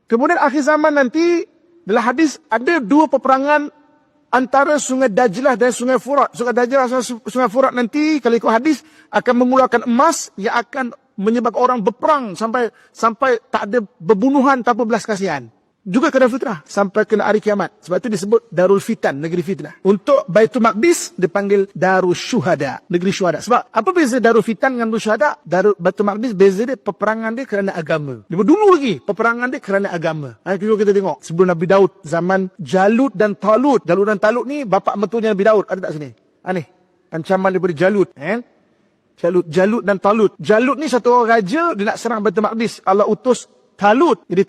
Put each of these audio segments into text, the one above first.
Kemudian akhir zaman nanti, dalam hadis ada dua peperangan antara sungai Dajlah dan sungai Furat. Sungai Dajlah dan sungai Furat nanti, kalau ikut hadis, akan mengeluarkan emas yang akan menyebabkan orang berperang sampai tak ada berbunuhan tanpa belas kasihan. Juga kena fitnah sampai kena hari kiamat. Sebab itu disebut Darul Fitan, negeri fitnah. Untuk Baitul Maqdis dipanggil Darul Syuhada, negeri syuhada. Sebab apa beza Darul Fitan dengan Darul Syuhada? Baitul Maqdis beza dia peperangan dia kerana agama. Dia dulu lagi peperangan dia kerana agama. Kita tengok sebelum Nabi Daud, zaman Jalut dan Talut. Jalut dan Talut ni bapa mentunya Nabi Daud. Ada tak sini? Ni ancaman daripada Jalut. Jalut dan Talut. Jalut ni satu orang raja, dia nak serang Baitul Maqdis. Allah utus Talut. Jadi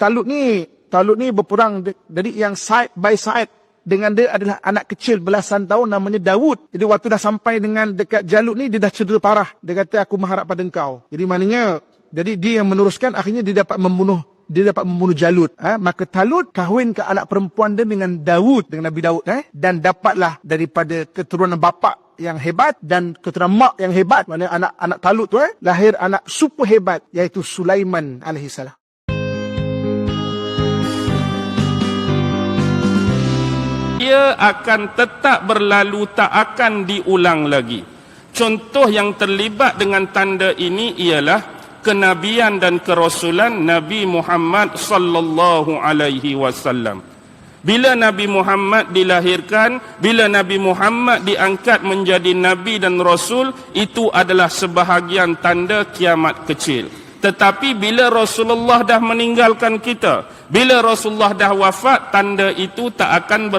Talut ni berperang. Jadi yang side by side dengan dia adalah anak kecil belasan tahun namanya Daud. Jadi waktu dah sampai dengan dekat Jalut ni, dia dah cedera parah. Dia kata, aku mengharap pada engkau. Jadi maknanya, jadi dia yang meneruskan, akhirnya dia dapat membunuh Jalut. Maka Talut kahwin ke anak perempuan dia dengan Daud, dengan Nabi Daud. Dan dapatlah daripada keturunan bapa yang hebat dan keturunan mak yang hebat. Maknanya anak Talut tu lahir anak super hebat, iaitu Sulaiman alaihissalam. Ia akan tetap berlalu, tak akan diulang lagi. Contoh yang terlibat dengan tanda ini ialah kenabian dan kerasulan Nabi Muhammad sallallahu alaihi wasallam. Bila Nabi Muhammad dilahirkan, bila Nabi Muhammad diangkat menjadi nabi dan rasul, itu adalah sebahagian tanda kiamat kecil. Tetapi bila Rasulullah dah meninggalkan kita, bila Rasulullah dah wafat, tanda itu tak akan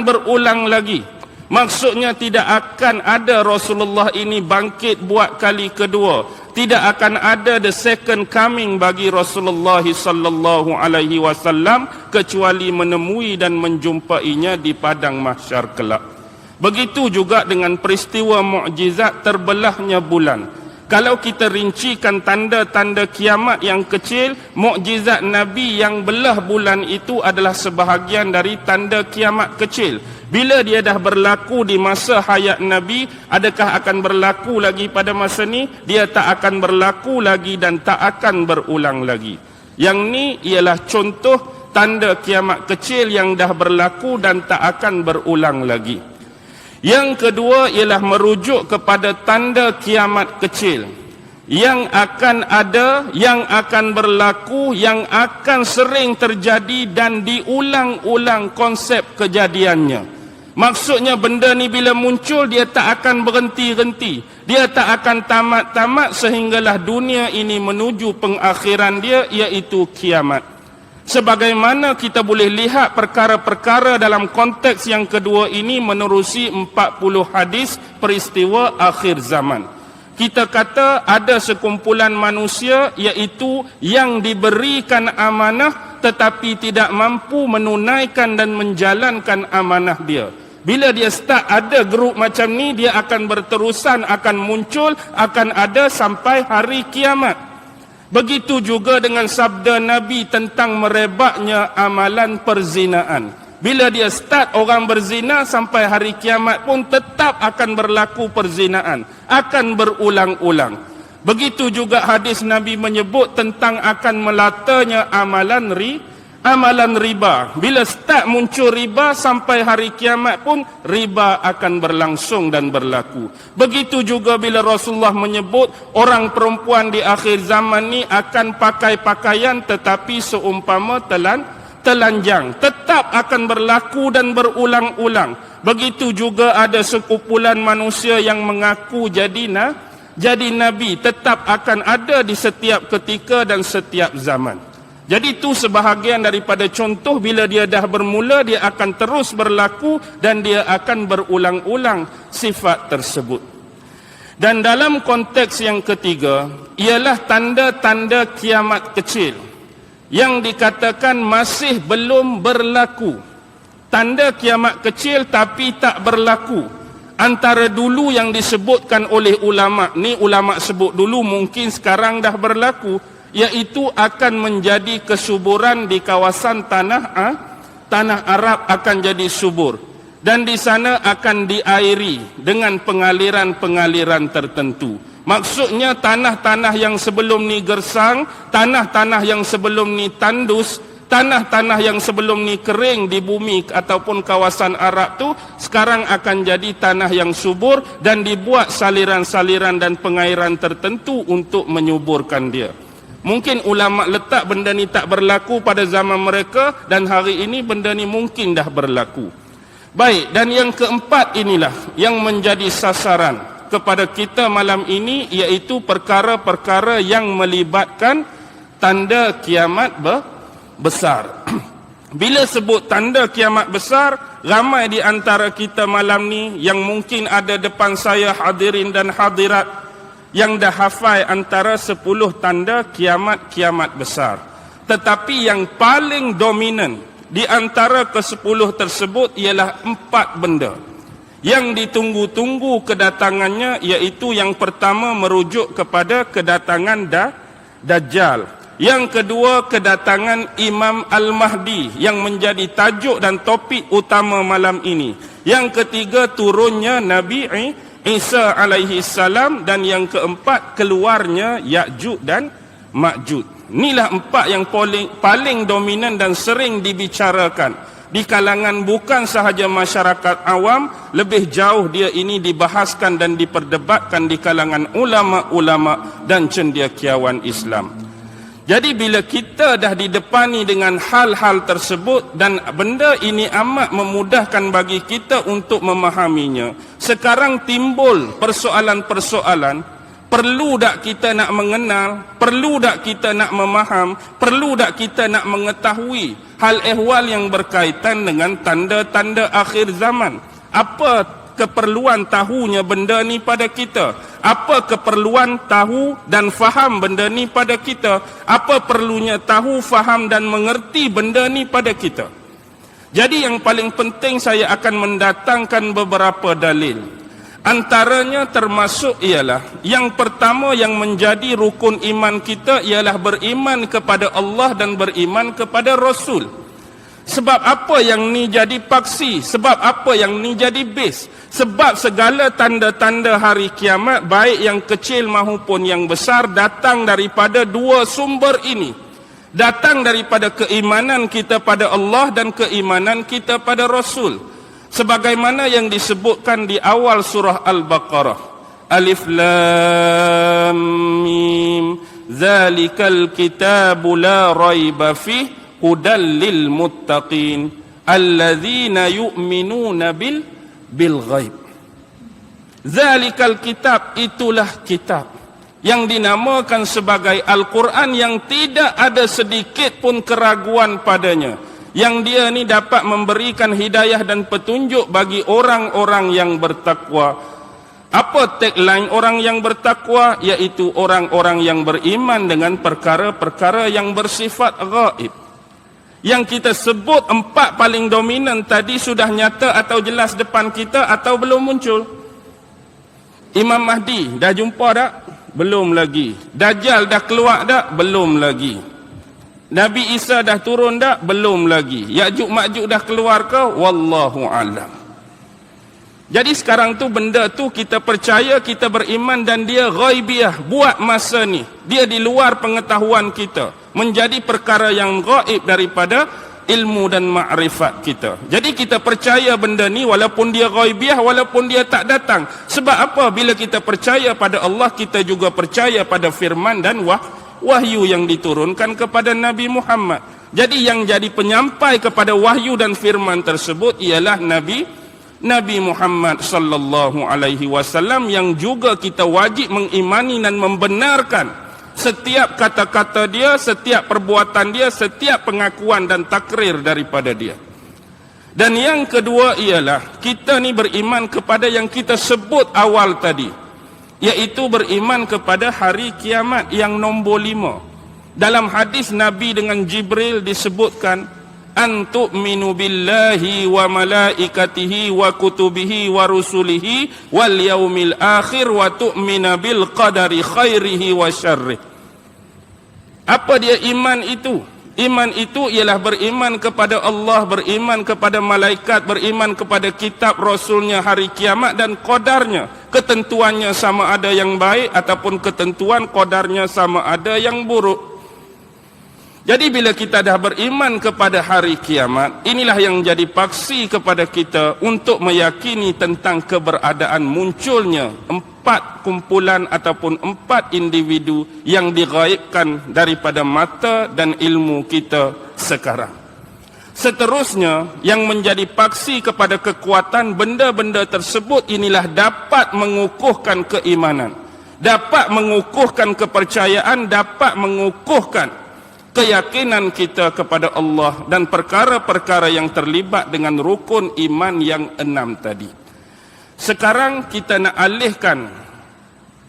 berulang lagi. Maksudnya tidak akan ada Rasulullah ini bangkit buat kali kedua. Tidak akan ada the second coming bagi Rasulullah sallallahu alaihi wasallam kecuali menemui dan menjumpainya di padang mahsyar kelak. Begitu juga dengan peristiwa mukjizat terbelahnya bulan. Kalau kita rincikan tanda-tanda kiamat yang kecil, mukjizat Nabi yang belah bulan itu adalah sebahagian dari tanda kiamat kecil. Bila dia dah berlaku di masa hayat Nabi, adakah akan berlaku lagi pada masa ni? Dia tak akan berlaku lagi dan tak akan berulang lagi. Yang ni ialah contoh tanda kiamat kecil yang dah berlaku dan tak akan berulang lagi. Yang kedua ialah merujuk kepada tanda kiamat kecil yang akan ada, yang akan berlaku, yang akan sering terjadi dan diulang-ulang konsep kejadiannya. Maksudnya benda ni bila muncul dia tak akan berhenti-henti, dia tak akan tamat-tamat sehinggalah dunia ini menuju pengakhiran dia, iaitu kiamat. Sebagaimana kita boleh lihat perkara-perkara dalam konteks yang kedua ini menerusi 40 hadis peristiwa akhir zaman. Kita kata ada sekumpulan manusia iaitu yang diberikan amanah tetapi tidak mampu menunaikan dan menjalankan amanah dia. Bila dia start ada grup macam ni, dia akan berterusan, akan muncul, akan ada sampai hari kiamat. Begitu juga dengan sabda Nabi tentang merebaknya amalan perzinaan. Bila dia start orang berzina, sampai hari kiamat pun tetap akan berlaku perzinaan, akan berulang-ulang. Begitu juga hadis Nabi menyebut tentang akan melatanya amalan riba. Bila start muncul riba, sampai hari kiamat pun riba akan berlangsung dan berlaku. Begitu juga bila Rasulullah menyebut orang perempuan di akhir zaman ni akan pakai pakaian tetapi seumpama telanjang. Tetap akan berlaku dan berulang-ulang. Begitu juga ada sekumpulan manusia yang mengaku jadi nabi. Tetap akan ada di setiap ketika dan setiap zaman. Jadi itu sebahagian daripada contoh bila dia dah bermula, dia akan terus berlaku dan dia akan berulang-ulang sifat tersebut. Dan dalam konteks yang ketiga, ialah tanda-tanda kiamat kecil yang dikatakan masih belum berlaku. Tanda kiamat kecil tapi tak berlaku. Antara dulu yang disebutkan oleh ulama, ni ulama sebut dulu, mungkin sekarang dah berlaku, iaitu akan menjadi kesuburan di kawasan tanah Arab akan jadi subur. Dan di sana akan diairi dengan pengaliran-pengaliran tertentu. Maksudnya tanah-tanah yang sebelum ni gersang, tanah-tanah yang sebelum ni tandus, tanah-tanah yang sebelum ni kering di bumi ataupun kawasan Arab tu sekarang akan jadi tanah yang subur dan dibuat saliran-saliran dan pengairan tertentu untuk menyuburkan dia. Mungkin ulama letak benda ni tak berlaku pada zaman mereka dan hari ini benda ni mungkin dah berlaku. Baik, dan yang keempat inilah yang menjadi sasaran kepada kita malam ini, iaitu perkara-perkara yang melibatkan tanda kiamat besar. Bila sebut tanda kiamat besar, ramai di antara kita malam ni yang mungkin ada depan saya hadirin dan hadirat yang dah hafal antara 10 tanda kiamat-kiamat besar. Tetapi yang paling dominan di antara ke-10 tersebut ialah 4 benda yang ditunggu-tunggu kedatangannya, iaitu yang pertama merujuk kepada kedatangan Dajjal. Yang kedua, kedatangan Imam Al-Mahdi yang menjadi tajuk dan topik utama malam ini. Yang ketiga, turunnya Nabi Isa alaihi salam, dan yang keempat, keluarnya Ya'juj dan Ma'juj. Inilah 4 yang paling dominan dan sering dibicarakan di kalangan bukan sahaja masyarakat awam, lebih jauh dia ini dibahaskan dan diperdebatkan di kalangan ulama-ulama dan cendekiawan Islam. Jadi bila kita dah didepani dengan hal-hal tersebut dan benda ini amat memudahkan bagi kita untuk memahaminya, sekarang timbul persoalan-persoalan. Perlu tak kita nak mengenal? Perlu tak kita nak memaham? Perlu tak kita nak mengetahui hal ehwal yang berkaitan dengan tanda-tanda akhir zaman? Apa keperluan tahunya benda ni pada kita? Apa keperluan tahu dan faham benda ni pada kita? Apa perlunya tahu, faham dan mengerti benda ni pada kita? Jadi yang paling penting saya akan mendatangkan beberapa dalil. Antaranya termasuk ialah yang pertama yang menjadi rukun iman kita ialah beriman kepada Allah dan beriman kepada Rasul. Sebab apa yang ni jadi paksi? Sebab apa yang ni jadi base? Sebab segala tanda-tanda hari kiamat, baik yang kecil maupun yang besar, datang daripada 2 sumber ini. Datang daripada keimanan kita pada Allah dan keimanan kita pada Rasul. Sebagaimana yang disebutkan di awal surah Al-Baqarah. Alif Lam Mim. Zalikal kitabu la raiba fih hudal lil muttaqin alladzina yu'minuna bil ghaib. Zalikal kitab, itulah kitab yang dinamakan sebagai Al-Quran, yang tidak ada sedikit pun keraguan padanya, yang dia ni dapat memberikan hidayah dan petunjuk bagi orang-orang yang bertakwa. Apa tagline orang yang bertakwa? Iaitu orang-orang yang beriman dengan perkara-perkara yang bersifat ghaib. Yang kita sebut 4 paling dominan tadi sudah nyata atau jelas depan kita atau belum muncul? Imam Mahdi dah jumpa tak? Belum lagi. Dajjal dah keluar tak? Belum lagi. Nabi Isa dah turun tak? Belum lagi. Ya'juj Ma'juj dah keluar ke? Wallahu a'lam. Jadi sekarang tu benda tu kita percaya, kita beriman dan dia ghaibiyah buat masa ni. Dia di luar pengetahuan kita. Menjadi perkara yang ghaib daripada ilmu dan ma'rifat kita. Jadi kita percaya benda ni walaupun dia ghaibiyah, walaupun dia tak datang. Sebab apa? Bila kita percaya pada Allah, kita juga percaya pada firman dan wahyu yang diturunkan kepada Nabi Muhammad. Jadi yang jadi penyampai kepada wahyu dan firman tersebut ialah Nabi Muhammad sallallahu alaihi wasallam, yang juga kita wajib mengimani dan membenarkan setiap kata-kata dia, setiap perbuatan dia, setiap pengakuan dan takrir daripada dia. Dan yang kedua ialah kita ni beriman kepada yang kita sebut awal tadi, iaitu beriman kepada hari kiamat yang nombor 5. Dalam hadis Nabi dengan Jibril disebutkan, an tu'minu billahi wa malaikatihi wa kutubihi wa rusulihi wal yaumil akhir wa tu'mina bil qadari khairihi wa syarrih. Apa dia iman itu? Iman itu ialah beriman kepada Allah, beriman kepada malaikat, beriman kepada kitab Rasulnya, hari kiamat dan qadarnya. ketentuannya sama ada yang baik ataupun ketentuan qadarnya sama ada yang buruk. Jadi bila kita dah beriman kepada hari kiamat, inilah yang jadi paksi kepada kita untuk meyakini tentang keberadaan munculnya 4 kumpulan ataupun 4 individu yang dighaibkan daripada mata dan ilmu kita sekarang. Seterusnya, yang menjadi paksi kepada kekuatan benda-benda tersebut inilah dapat mengukuhkan keimanan, dapat mengukuhkan kepercayaan, dapat mengukuhkan keyakinan kita kepada Allah dan perkara-perkara yang terlibat dengan rukun iman yang 6 tadi. Sekarang kita nak alihkan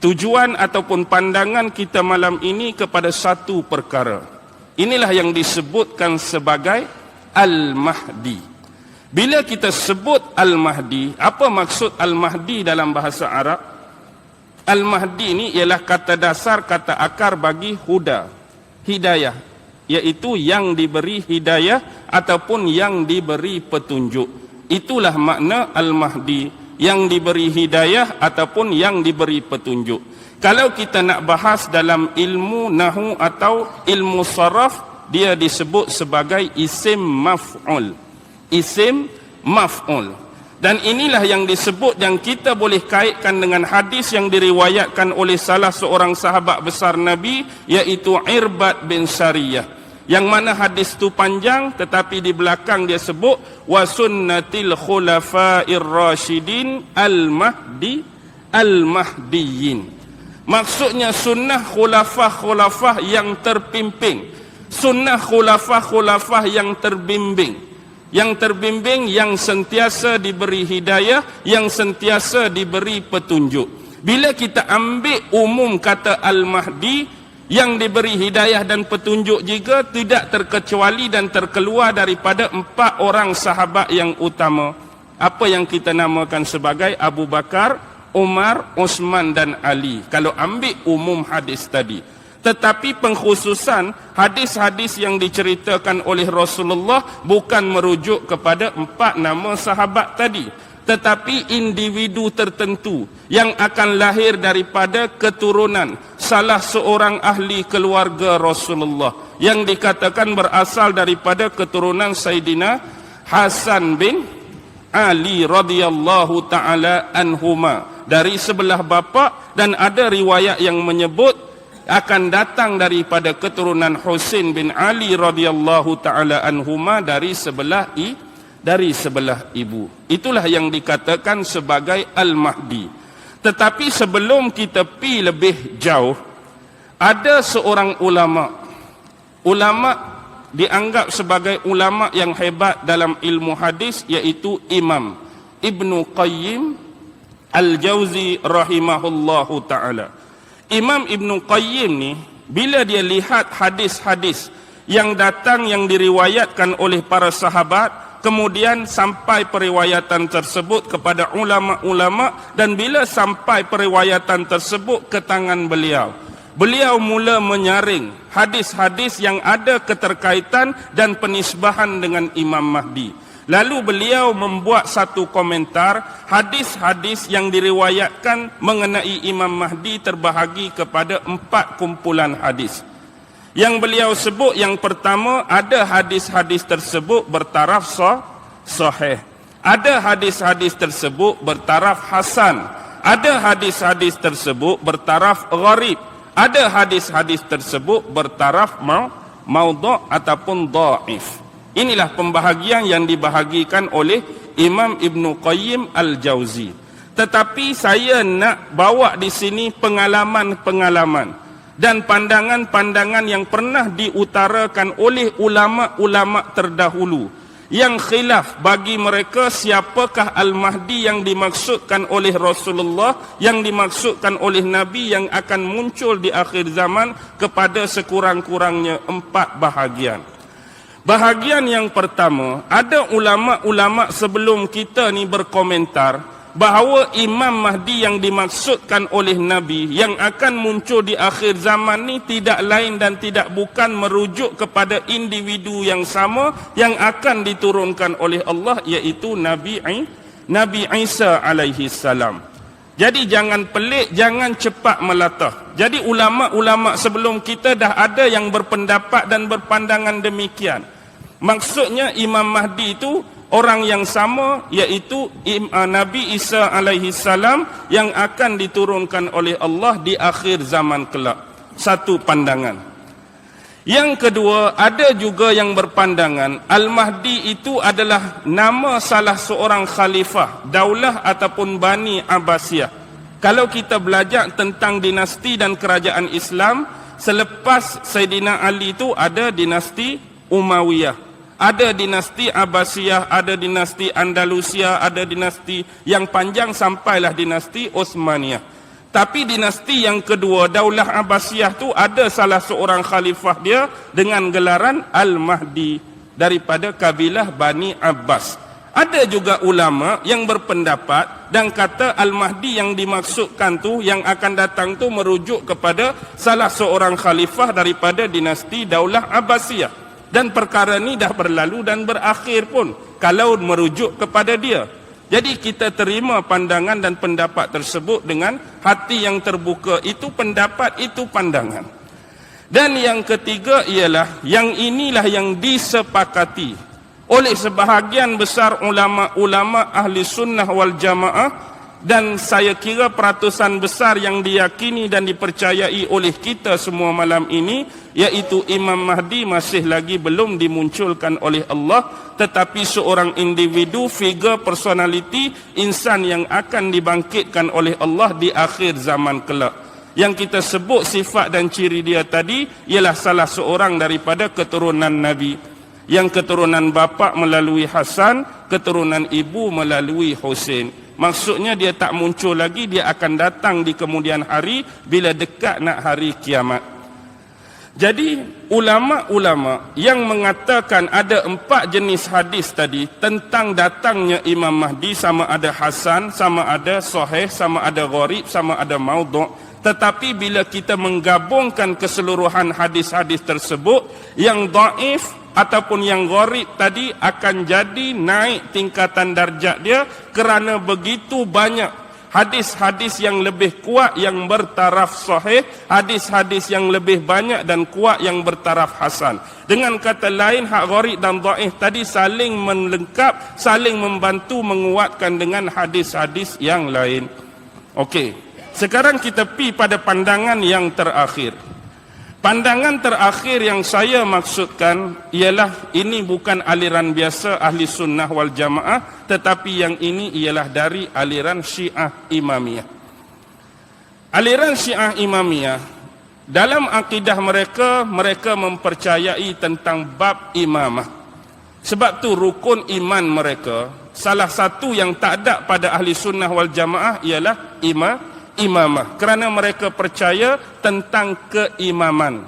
tujuan ataupun pandangan kita malam ini kepada satu perkara. Inilah yang disebutkan sebagai Al-Mahdi. Bila kita sebut Al-Mahdi, apa maksud Al-Mahdi dalam bahasa Arab? Al-Mahdi ini ialah kata dasar, kata akar bagi huda, hidayah, iaitu yang diberi hidayah ataupun yang diberi petunjuk. Itulah makna Al-Mahdi, yang diberi hidayah ataupun yang diberi petunjuk. Kalau kita nak bahas dalam ilmu nahu atau ilmu saraf, dia disebut sebagai isim maf'ul. Isim maf'ul. Dan inilah yang disebut, yang kita boleh kaitkan dengan hadis yang diriwayatkan oleh salah seorang sahabat besar Nabi, iaitu Irbad bin Sariyah. Yang mana hadis itu panjang, tetapi di belakang dia sebut wa sunnatil khulafa'ir rasyidin al-mahdiyyin. Maksudnya sunnah khulafah-khulafah yang terpimpin, sunnah khulafah-khulafah yang terbimbing. Yang terbimbing, yang sentiasa diberi hidayah, yang sentiasa diberi petunjuk. Bila kita ambil umum kata Al-Mahdi, yang diberi hidayah dan petunjuk juga tidak terkecuali dan terkeluar daripada 4 orang sahabat yang utama. Apa yang kita namakan sebagai Abu Bakar, Umar, Osman dan Ali. Kalau ambil umum hadis tadi. Tetapi pengkhususan hadis-hadis yang diceritakan oleh Rasulullah bukan merujuk kepada 4 nama sahabat tadi, tetapi individu tertentu yang akan lahir daripada keturunan salah seorang ahli keluarga Rasulullah, yang dikatakan berasal daripada keturunan Sayyidina Hasan bin Ali radhiyallahu taala anhuma, dari sebelah bapa, dan ada riwayat yang menyebut akan datang daripada keturunan Husain bin Ali radhiyallahu taala anhuma dari sebelah ibu. Itulah yang dikatakan sebagai Al-Mahdi. Tetapi sebelum kita pi lebih jauh, ada seorang ulama dianggap sebagai ulama yang hebat dalam ilmu hadis, iaitu Imam Ibnu Qayyim Al-Jauzi rahimahullahu taala. Imam Ibnu Qayyim ni, bila dia lihat hadis-hadis yang datang yang diriwayatkan oleh para sahabat, kemudian sampai periwayatan tersebut kepada ulama-ulama, dan bila sampai periwayatan tersebut ke tangan beliau, beliau mula menyaring hadis-hadis yang ada keterkaitan dan penisbahan dengan Imam Mahdi. Lalu beliau membuat satu komentar, hadis-hadis yang diriwayatkan mengenai Imam Mahdi terbahagi kepada 4 kumpulan hadis. Yang beliau sebut, yang pertama, ada hadis-hadis tersebut bertaraf sahih. Ada hadis-hadis tersebut bertaraf hasan. Ada hadis-hadis tersebut bertaraf gharib. Ada hadis-hadis tersebut bertaraf maudhu' ataupun dhaif. Inilah pembahagian yang dibahagikan oleh Imam Ibnu Qayyim Al-Jauzi. Tetapi saya nak bawa di sini pengalaman-pengalaman dan pandangan-pandangan yang pernah diutarakan oleh ulama-ulama terdahulu, yang khilaf bagi mereka siapakah Al-Mahdi yang dimaksudkan oleh Rasulullah, yang dimaksudkan oleh Nabi, yang akan muncul di akhir zaman, kepada sekurang-kurangnya 4 bahagian. Bahagian yang pertama, ada ulama-ulama sebelum kita ni berkomentar bahawa Imam Mahdi yang dimaksudkan oleh Nabi yang akan muncul di akhir zaman ni tidak lain dan tidak bukan merujuk kepada individu yang sama yang akan diturunkan oleh Allah, iaitu Nabi Isa alaihi salam. Jadi jangan pelik, jangan cepat melatah. Jadi ulama-ulama sebelum kita dah ada yang berpendapat dan berpandangan demikian. Maksudnya Imam Mahdi itu orang yang sama, iaitu Nabi Isa alaihi salam yang akan diturunkan oleh Allah di akhir zaman kelak. Satu pandangan. Yang kedua, ada juga yang berpandangan Al-Mahdi itu adalah nama salah seorang khalifah Daulah ataupun Bani Abbasiyah. Kalau kita belajar tentang dinasti dan kerajaan Islam, selepas Sayyidina Ali itu ada dinasti Umayyah, ada dinasti Abbasiyah, ada dinasti Andalusia, ada dinasti yang panjang sampailah dinasti Utsmaniyah. Tapi dinasti yang kedua, Daulah Abbasiyah tu ada salah seorang khalifah dia dengan gelaran Al-Mahdi daripada kabilah Bani Abbas. Ada juga ulama yang berpendapat dan kata Al-Mahdi yang dimaksudkan tu, yang akan datang tu merujuk kepada salah seorang khalifah daripada dinasti Daulah Abbasiyah. Dan perkara ni dah berlalu dan berakhir pun kalau merujuk kepada dia. Jadi kita terima pandangan dan pendapat tersebut dengan hati yang terbuka. Itu pendapat, itu pandangan. Dan yang ketiga ialah, yang inilah yang disepakati oleh sebahagian besar ulama-ulama ahli sunnah wal jamaah, dan saya kira peratusan besar yang diyakini dan dipercayai oleh kita semua malam ini, iaitu Imam Mahdi masih lagi belum dimunculkan oleh Allah, tetapi seorang individu, figure, personality, insan yang akan dibangkitkan oleh Allah di akhir zaman kelak. Yang kita sebut sifat dan ciri dia tadi ialah salah seorang daripada keturunan Nabi, yang keturunan bapa melalui Hasan, keturunan ibu melalui Husain. Maksudnya dia tak muncul lagi, dia akan datang di kemudian hari bila dekat nak hari kiamat. Jadi ulama-ulama yang mengatakan ada 4 jenis hadis tadi tentang datangnya Imam Mahdi, sama ada Hasan, sama ada Sahih, sama ada Gharib, sama ada Maudhu'. Tetapi bila kita menggabungkan keseluruhan hadis-hadis tersebut, yang dhaif ataupun yang gharib tadi akan jadi naik tingkatan darjat dia, kerana begitu banyak hadis-hadis yang lebih kuat yang bertaraf sahih, hadis-hadis yang lebih banyak dan kuat yang bertaraf hasan. Dengan kata lain, hak gharib dan dhaif tadi saling melengkap, saling membantu menguatkan dengan hadis-hadis yang lain. Okey, sekarang kita pergi pada pandangan yang terakhir. Pandangan terakhir yang saya maksudkan ialah ini bukan aliran biasa ahli sunnah wal jamaah, tetapi yang ini ialah dari aliran Syiah Imamiyah. Aliran Syiah Imamiyah, dalam akidah mereka, mereka mempercayai tentang bab imamah. Sebab tu rukun iman mereka, salah satu yang tak ada pada ahli sunnah wal jamaah ialah imamah, kerana mereka percaya tentang keimaman.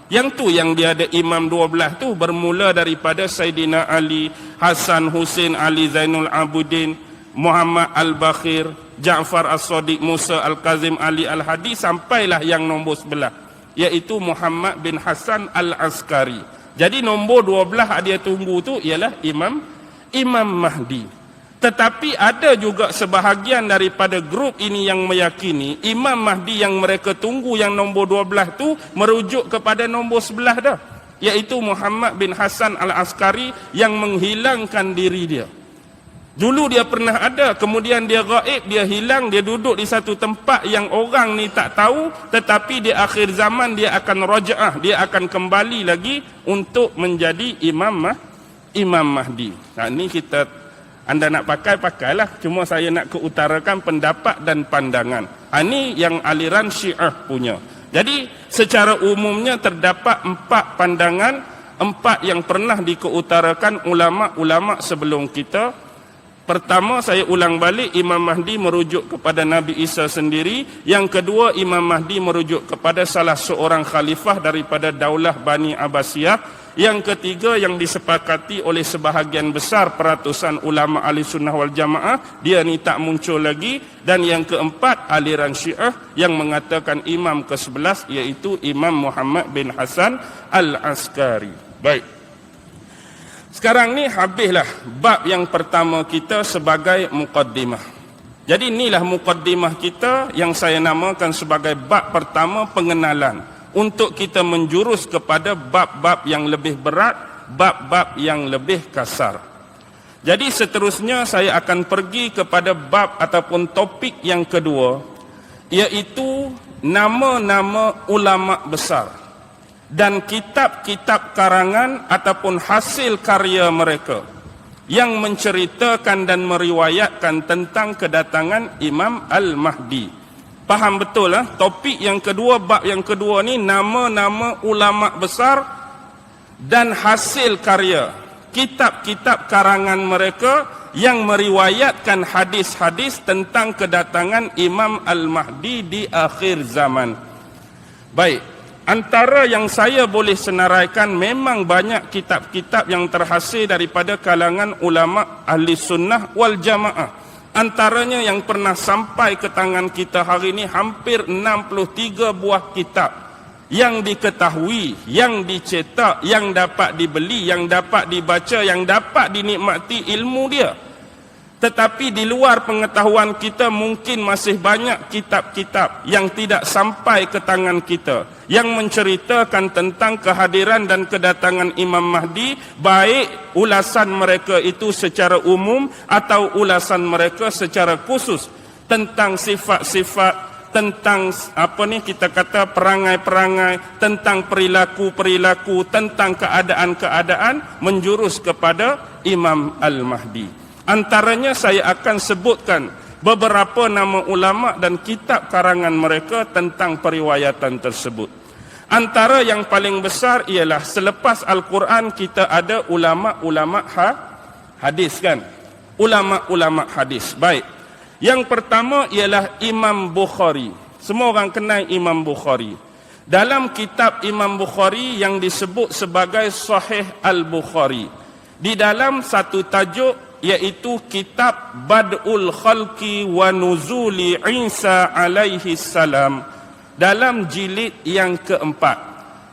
Yang tu yang dia ada imam 12 tu bermula daripada Sayyidina Ali, Hasan, Husain, Ali Zainul Abidin, Muhammad Al-Bakhir, Ja'far As-Sadiq, Musa Al-Kazim, Ali Al-Hadi, sampailah yang nombor 11, iaitu Muhammad bin Hasan Al-Askari. Jadi nombor 12 dia tunggu tu ialah Imam Mahdi. Tetapi ada juga sebahagian daripada grup ini yang meyakini Imam Mahdi yang mereka tunggu yang nombor 12 tu merujuk kepada nombor 11 dah, iaitu Muhammad bin Hasan Al-Askari yang menghilangkan diri dia. Dulu dia pernah ada, kemudian dia gaib, dia hilang, dia duduk di satu tempat yang orang ni tak tahu, tetapi di akhir zaman dia akan raja'ah, dia akan kembali lagi untuk menjadi Imam Mahdi. Nah, ni anda nak pakailah, cuma saya nak keutarakan pendapat dan pandangan. Ini yang aliran Syiah punya. Jadi secara umumnya terdapat 4 pandangan, 4 yang pernah dikeutarakan ulama-ulama sebelum kita. Pertama, saya ulang balik, Imam Mahdi merujuk kepada Nabi Isa sendiri. Yang kedua, Imam Mahdi merujuk kepada salah seorang khalifah daripada Daulah Bani Abbasiyah. Yang ketiga, yang disepakati oleh sebahagian besar peratusan ulama ahli sunnah wal jamaah, dia ni tak muncul lagi. Dan yang keempat, aliran Syiah yang mengatakan imam ke-11, iaitu Imam Muhammad bin Hasan Al-Askari. Baik, sekarang ni habislah bab yang pertama kita sebagai muqaddimah. Jadi inilah mukaddimah kita yang saya namakan sebagai bab pertama, pengenalan, untuk kita menjurus kepada bab-bab yang lebih berat, bab-bab yang lebih kasar. Jadi seterusnya saya akan pergi kepada bab ataupun topik yang kedua, iaitu nama-nama ulama besar dan kitab-kitab karangan ataupun hasil karya mereka yang menceritakan dan meriwayatkan tentang kedatangan Imam Al-Mahdi. Faham betul lah, topik yang kedua, bab yang kedua ni nama-nama ulama besar dan hasil karya, kitab-kitab karangan mereka yang meriwayatkan hadis-hadis tentang kedatangan Imam Al-Mahdi di akhir zaman. Baik, antara yang saya boleh senaraikan, memang banyak kitab-kitab yang terhasil daripada kalangan ulama ahli sunnah wal jamaah. Antaranya yang pernah sampai ke tangan kita hari ini hampir 63 buah kitab yang diketahui, yang dicetak, yang dapat dibeli, yang dapat dibaca, yang dapat dinikmati ilmu dia. Tetapi di luar pengetahuan kita mungkin masih banyak kitab-kitab yang tidak sampai ke tangan kita, yang menceritakan tentang kehadiran dan kedatangan Imam Mahdi, baik ulasan mereka itu secara umum atau ulasan mereka secara khusus tentang sifat-sifat, tentang kita kata perangai-perangai, tentang perilaku-perilaku, tentang keadaan-keadaan menjurus kepada Imam Al-Mahdi. Antaranya saya akan sebutkan beberapa nama ulama dan kitab karangan mereka tentang periwayatan tersebut. Antara yang paling besar ialah selepas Al-Quran kita ada ulama-ulama hadis kan? Ulama-ulama hadis. Baik. Yang pertama ialah Imam Bukhari. Semua orang kenal Imam Bukhari. Dalam kitab Imam Bukhari yang disebut sebagai Sahih Al-Bukhari, di dalam satu tajuk iaitu kitab Bad'ul Khalqi wa Nuzuli Isa alaihi salam, dalam jilid yang keempat.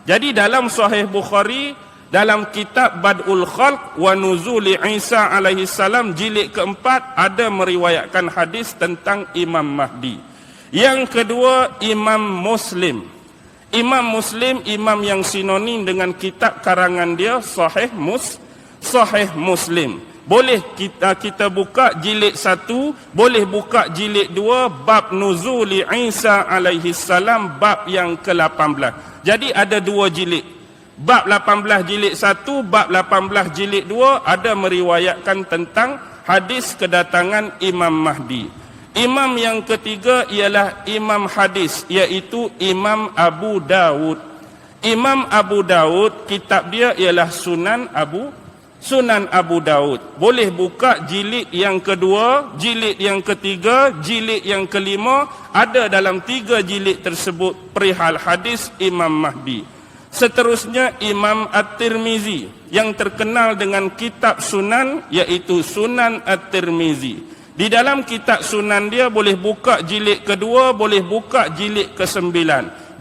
Jadi dalam Sahih Bukhari, dalam kitab Bad'ul Khalq wa Nuzuli Isa alaihi salam jilid keempat, ada meriwayatkan hadis tentang Imam Mahdi. Yang kedua, Imam Muslim. Imam Muslim, imam yang sinonim dengan kitab karangan dia Sahih Muslim. Boleh kita buka jilid 1, boleh buka jilid 2, bab Nuzuli Isa alaihi salam, bab yang ke-18. Jadi ada 2 jilid. Bab 18 jilid 1, bab 18 jilid 2 ada meriwayatkan tentang hadis kedatangan Imam Mahdi. Imam yang ketiga ialah imam hadis, iaitu Imam Abu Dawud. Imam Abu Dawud, kitab dia ialah Sunan Abu Dawud. Boleh buka jilid yang kedua, jilid yang ketiga, jilid yang kelima. Ada dalam 3 jilid tersebut perihal hadis Imam Mahdi. Seterusnya Imam At-Tirmizi yang terkenal dengan kitab Sunan, iaitu Sunan At-Tirmizi. Di dalam kitab Sunan dia boleh buka jilid kedua, boleh buka jilid ke-9.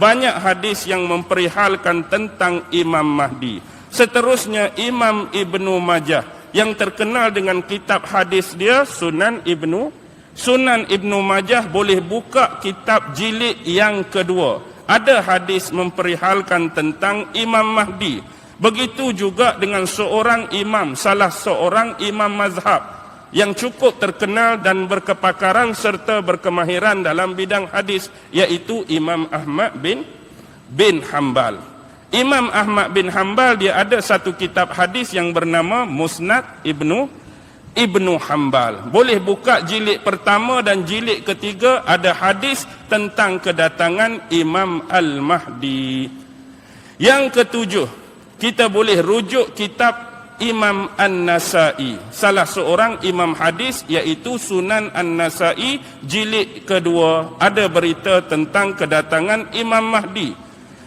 Banyak hadis yang memperihalkan tentang Imam Mahdi. Seterusnya Imam Ibnu Majah yang terkenal dengan kitab hadis dia Sunan Ibnu Majah, boleh buka kitab jilid yang kedua. Ada hadis memperihalkan tentang Imam Mahdi. Begitu juga dengan seorang imam, salah seorang imam mazhab yang cukup terkenal dan berkepakaran serta berkemahiran dalam bidang hadis, iaitu Imam Ahmad bin Hanbal. Imam Ahmad bin Hanbal dia ada satu kitab hadis yang bernama Musnad Ibnu Hanbal. Boleh buka jilid pertama dan jilid ketiga, ada hadis tentang kedatangan Imam Al-Mahdi. Yang ketujuh, kita boleh rujuk kitab Imam An-Nasai, salah seorang imam hadis, iaitu Sunan An-Nasai jilid kedua, ada berita tentang kedatangan Imam Mahdi.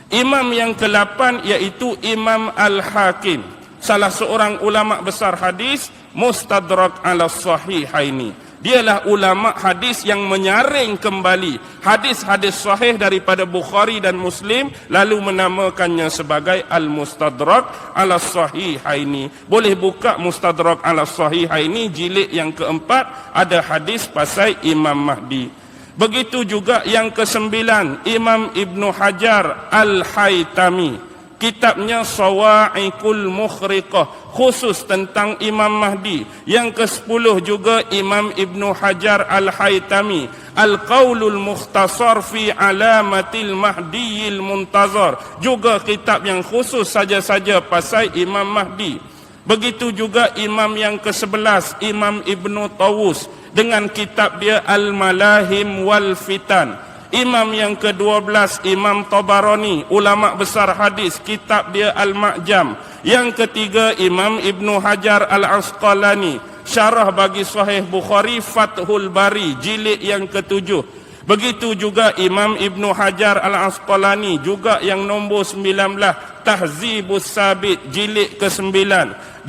Imam yang ke-8 iaitu Imam Al-Hakim, salah seorang ulama besar hadis, Mustadrak ala Sahihaini. Dialah ulama hadis yang menyaring kembali hadis-hadis sahih daripada Bukhari dan Muslim, lalu menamakannya sebagai Al-Mustadrak ala Sahihaini. Boleh buka Mustadrak ala Sahihaini jilid yang keempat, ada hadis pasal Imam Mahdi. Begitu juga yang kesembilan, Imam Ibnu Hajar Al-Haytami, kitabnya Sawa'iqul Mukhriqah, khusus tentang Imam Mahdi. Yang ke-10 juga Imam Ibnu Hajar Al-Haytami, Al-Qaulul Mukhtasar fi Alamatil Mahdiyil Muntazar, juga kitab yang khusus saja-saja pasal Imam Mahdi. Begitu juga imam yang ke-11, Imam Ibnu Tawus, dengan kitab dia Al-Malahim wal Fitan. Imam yang ke-12, Imam Tabarani, ulama besar hadis, kitab dia Al-Ma'jam. Yang ketiga, Imam Ibnu Hajar Al-Asqalani, syarah bagi Sahih Bukhari, Fathul Bari, jilid yang ke-7. Begitu juga Imam Ibnu Hajar Al-Asqalani, juga yang nombor 19, Tahzibus Sabit, jilid ke-9.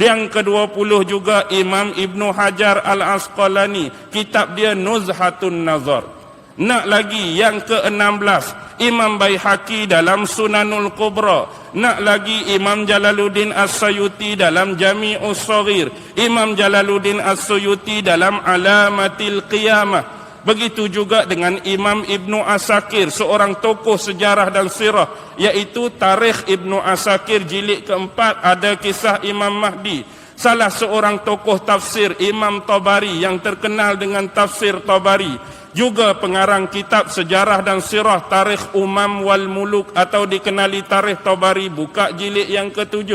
Yang ke-20 juga Imam Ibnu Hajar Al-Asqalani, kitab dia Nuzhatun Nazar. Nak lagi yang ke-16, Imam Baihaqi dalam Sunanul Kubra. Nak lagi Imam Jalaluddin As-Suyuti dalam Jami'us Shaghir. Imam Jalaluddin As-Suyuti dalam Alamatil Qiyamah. Begitu juga dengan Imam Ibnu Asakir, seorang tokoh sejarah dan sirah, iaitu Tarikh Ibnu Asakir jilid keempat, ada kisah Imam Mahdi. Salah seorang tokoh tafsir, Imam Tabari, yang terkenal dengan tafsir Tabari, juga pengarang kitab sejarah dan sirah Tarikh Umam wal Muluk, atau dikenali Tarikh Tabari, buka jilid yang ke-7.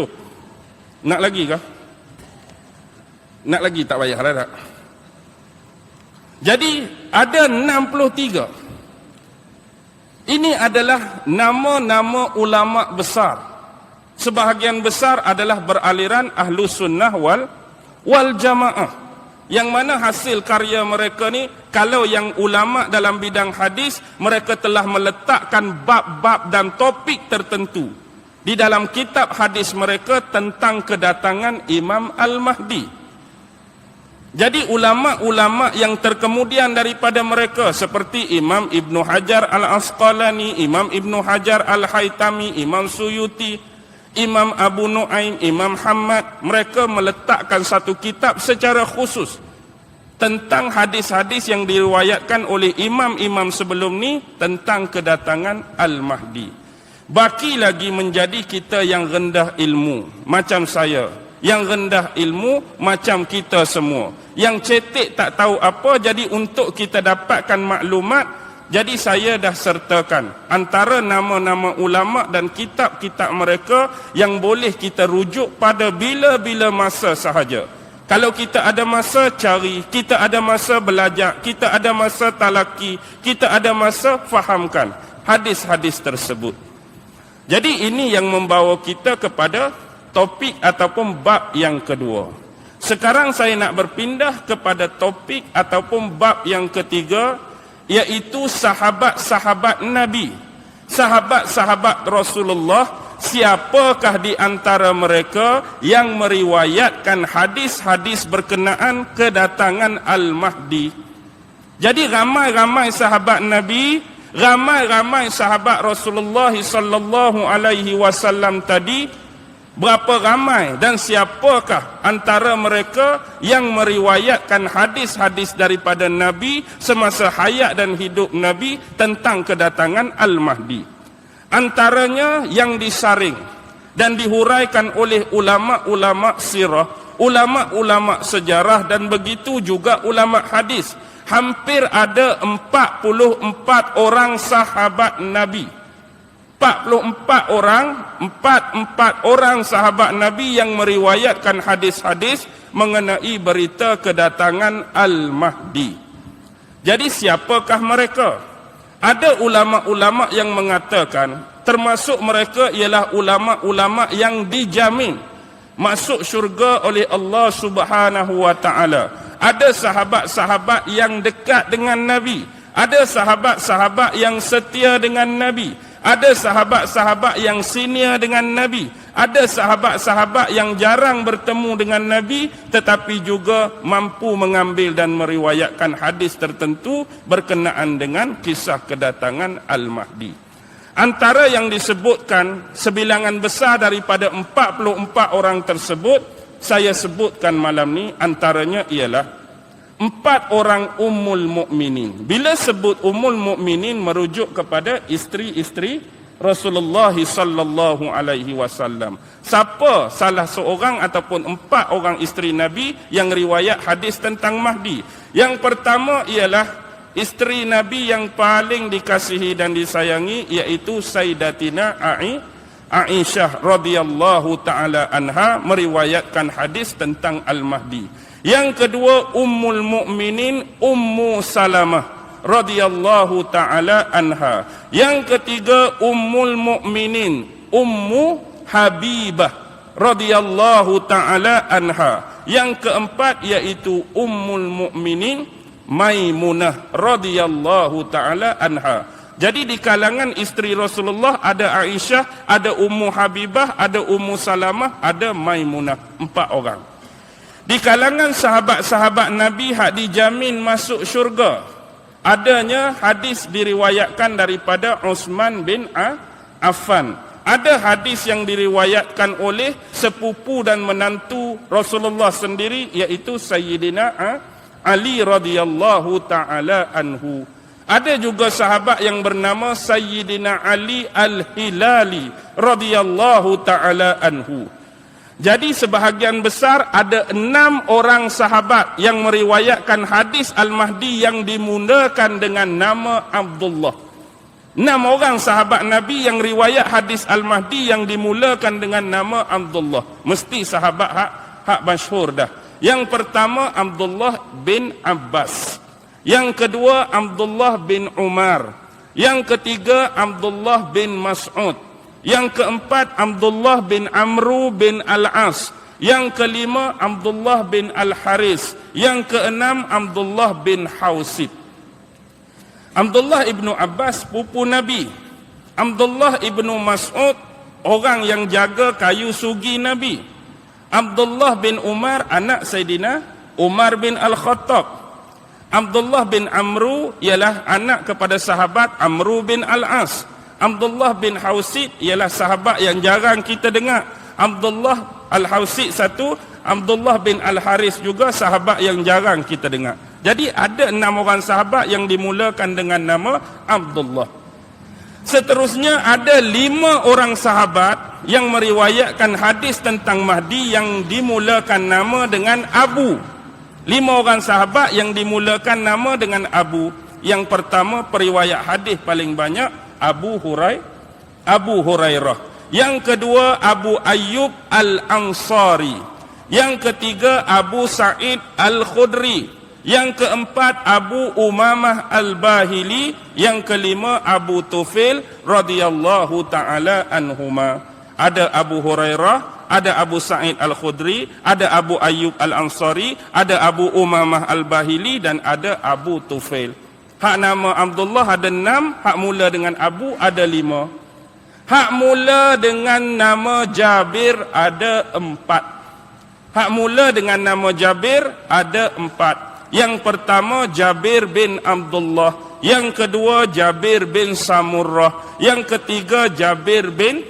Nak lagi kah? Nak lagi tak payah dah tak? Jadi ada 63. Ini adalah nama-nama ulama besar. Sebahagian besar adalah beraliran Ahlus Sunnah wal Jamaah. Yang mana hasil karya mereka ni, kalau yang ulama dalam bidang hadis, mereka telah meletakkan bab-bab dan topik tertentu di dalam kitab hadis mereka tentang kedatangan Imam Al-Mahdi. Jadi ulama-ulama yang terkemudian daripada mereka seperti Imam Ibnu Hajar Al-Asqalani, Imam Ibnu Hajar Al-Haytami, Imam Suyuti, Imam Abu Nu'aim, Imam Hamad, mereka meletakkan satu kitab secara khusus tentang hadis-hadis yang diriwayatkan oleh imam-imam sebelum ni tentang kedatangan Al-Mahdi. Baki lagi menjadi kita yang rendah ilmu, macam saya, yang rendah ilmu macam kita semua, yang cetek tak tahu apa. Jadi untuk kita dapatkan maklumat, jadi saya dah sertakan antara nama-nama ulama dan kitab-kitab mereka yang boleh kita rujuk pada bila-bila masa sahaja. Kalau kita ada masa cari, kita ada masa belajar, kita ada masa talaki, kita ada masa fahamkan hadis-hadis tersebut. Jadi ini yang membawa kita kepada topik ataupun bab yang kedua. Sekarang saya nak berpindah kepada topik ataupun bab yang ketiga, iaitu sahabat-sahabat Nabi. Sahabat-sahabat Rasulullah, siapakah di antara mereka yang meriwayatkan hadis-hadis berkenaan kedatangan Al-Mahdi? Jadi ramai-ramai sahabat Nabi, ramai-ramai sahabat Rasulullah sallallahu alaihi wasallam tadi, berapa ramai dan siapakah antara mereka yang meriwayatkan hadis-hadis daripada Nabi semasa hayat dan hidup Nabi tentang kedatangan Al-Mahdi? Antaranya yang disaring dan dihuraikan oleh ulama-ulama sirah, ulama-ulama sejarah, dan begitu juga ulama hadis. Hampir ada 44 orang sahabat Nabi. 44 orang sahabat Nabi yang meriwayatkan hadis-hadis mengenai berita kedatangan Al-Mahdi. Jadi siapakah mereka? Ada ulama-ulama yang mengatakan termasuk mereka ialah ulama-ulama yang dijamin masuk syurga oleh Allah Subhanahu wa taala. Ada sahabat-sahabat yang dekat dengan Nabi, ada sahabat-sahabat yang setia dengan Nabi, ada sahabat-sahabat yang senior dengan Nabi, Ada sahabat-sahabat yang jarang bertemu dengan Nabi tetapi juga mampu mengambil dan meriwayatkan hadis tertentu berkenaan dengan kisah kedatangan Al-Mahdi. Antara yang disebutkan sebilangan besar daripada 44 orang tersebut, saya sebutkan malam ni antaranya ialah 4 orang Ummul Mukminin. Bila sebut Ummul Mukminin merujuk kepada isteri-isteri Rasulullah sallallahu alaihi wasallam. Siapa salah seorang ataupun 4 orang isteri Nabi yang riwayat hadis tentang Mahdi? Yang pertama ialah isteri Nabi yang paling dikasihi dan disayangi, iaitu Sayyidatina Aisyah radhiyallahu taala anha meriwayatkan hadis tentang Al-Mahdi. Yang kedua Ummul Mukminin Ummu Salamah radhiyallahu taala anha. Yang ketiga Ummul Mukminin Ummu Habibah radhiyallahu taala anha. Yang keempat iaitu Ummul Mukminin Maimunah radhiyallahu taala anha. Jadi di kalangan isteri Rasulullah ada Aisyah, ada Ummu Habibah, ada Ummu Salamah, ada Maimunah, 4 orang. Di kalangan sahabat-sahabat Nabi hak dijamin masuk syurga, adanya hadis diriwayatkan daripada Uthman bin Affan. Ada hadis yang diriwayatkan oleh sepupu dan menantu Rasulullah sendiri, iaitu Sayyidina Ali radhiyallahu taala anhu. Ada juga sahabat yang bernama Sayyidina Ali Al-Hilali radhiyallahu taala anhu. Jadi sebahagian besar ada 6 orang sahabat yang meriwayatkan hadis Al-Mahdi yang dimulakan dengan nama Abdullah. 6 orang sahabat Nabi yang riwayat hadis Al-Mahdi yang dimulakan dengan nama Abdullah. Mesti sahabat hak masyhur dah. Yang pertama Abdullah bin Abbas. Yang kedua Abdullah bin Umar. Yang ketiga Abdullah bin Mas'ud. Yang keempat Abdullah bin Amru bin Al-As. Yang kelima Abdullah bin Al-Haris. Yang keenam Abdullah bin Hausib. Abdullah ibnu Abbas pupu Nabi. Abdullah ibnu Mas'ud orang yang jaga kayu sugi Nabi. Abdullah bin Umar anak Sayyidina Umar bin Al-Khattab. Abdullah bin Amru ialah anak kepada sahabat Amru bin Al-As. Abdullah bin Hausib ialah sahabat yang jarang kita dengar. Abdullah Al-Hausib satu, Abdullah bin Al-Haris juga sahabat yang jarang kita dengar. Jadi ada 6 orang sahabat yang dimulakan dengan nama Abdullah. Seterusnya ada 5 orang sahabat yang meriwayatkan hadis tentang Mahdi yang dimulakan nama dengan Abu. 5 orang sahabat yang dimulakan nama dengan Abu. Yang pertama periwayat hadis paling banyak Abu Hurairah. Yang kedua Abu Ayyub Al-Ansari. Yang ketiga Abu Sa'id Al-Khudri. Yang keempat Abu Umamah Al-Bahili. Yang kelima Abu Tufail radhiyallahu taala anhuma. Ada Abu Hurairah, ada Abu Sa'id Al-Khudri, ada Abu Ayyub Al-Ansari, ada Abu Umamah Al-Bahili dan ada Abu Tufail. Hak nama Abdullah ada 6, hak mula dengan Abu ada 5. Hak mula dengan nama Jabir ada 4. Hak mula dengan nama Jabir ada 4. Yang pertama Jabir bin Abdullah. Yang kedua Jabir bin Samurrah. Yang ketiga Jabir bin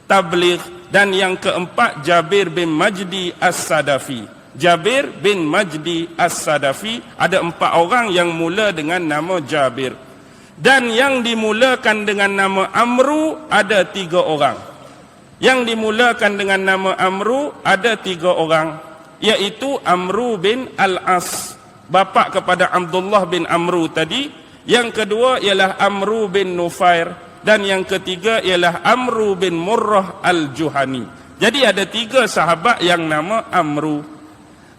Tabligh. Dan yang keempat Jabir bin Majdi As-Sadafi. Jabir bin Majdi As-Sadafi. Ada 4 orang yang mula dengan nama Jabir. Dan yang dimulakan dengan nama Amru ada 3 orang. Yang dimulakan dengan nama Amru ada 3 orang, iaitu Amru bin Al-As, bapa kepada Abdullah bin Amru tadi. Yang kedua ialah Amru bin Nufair. Dan yang ketiga ialah Amru bin Murrah Al-Juhani. Jadi ada 3 sahabat yang nama Amru.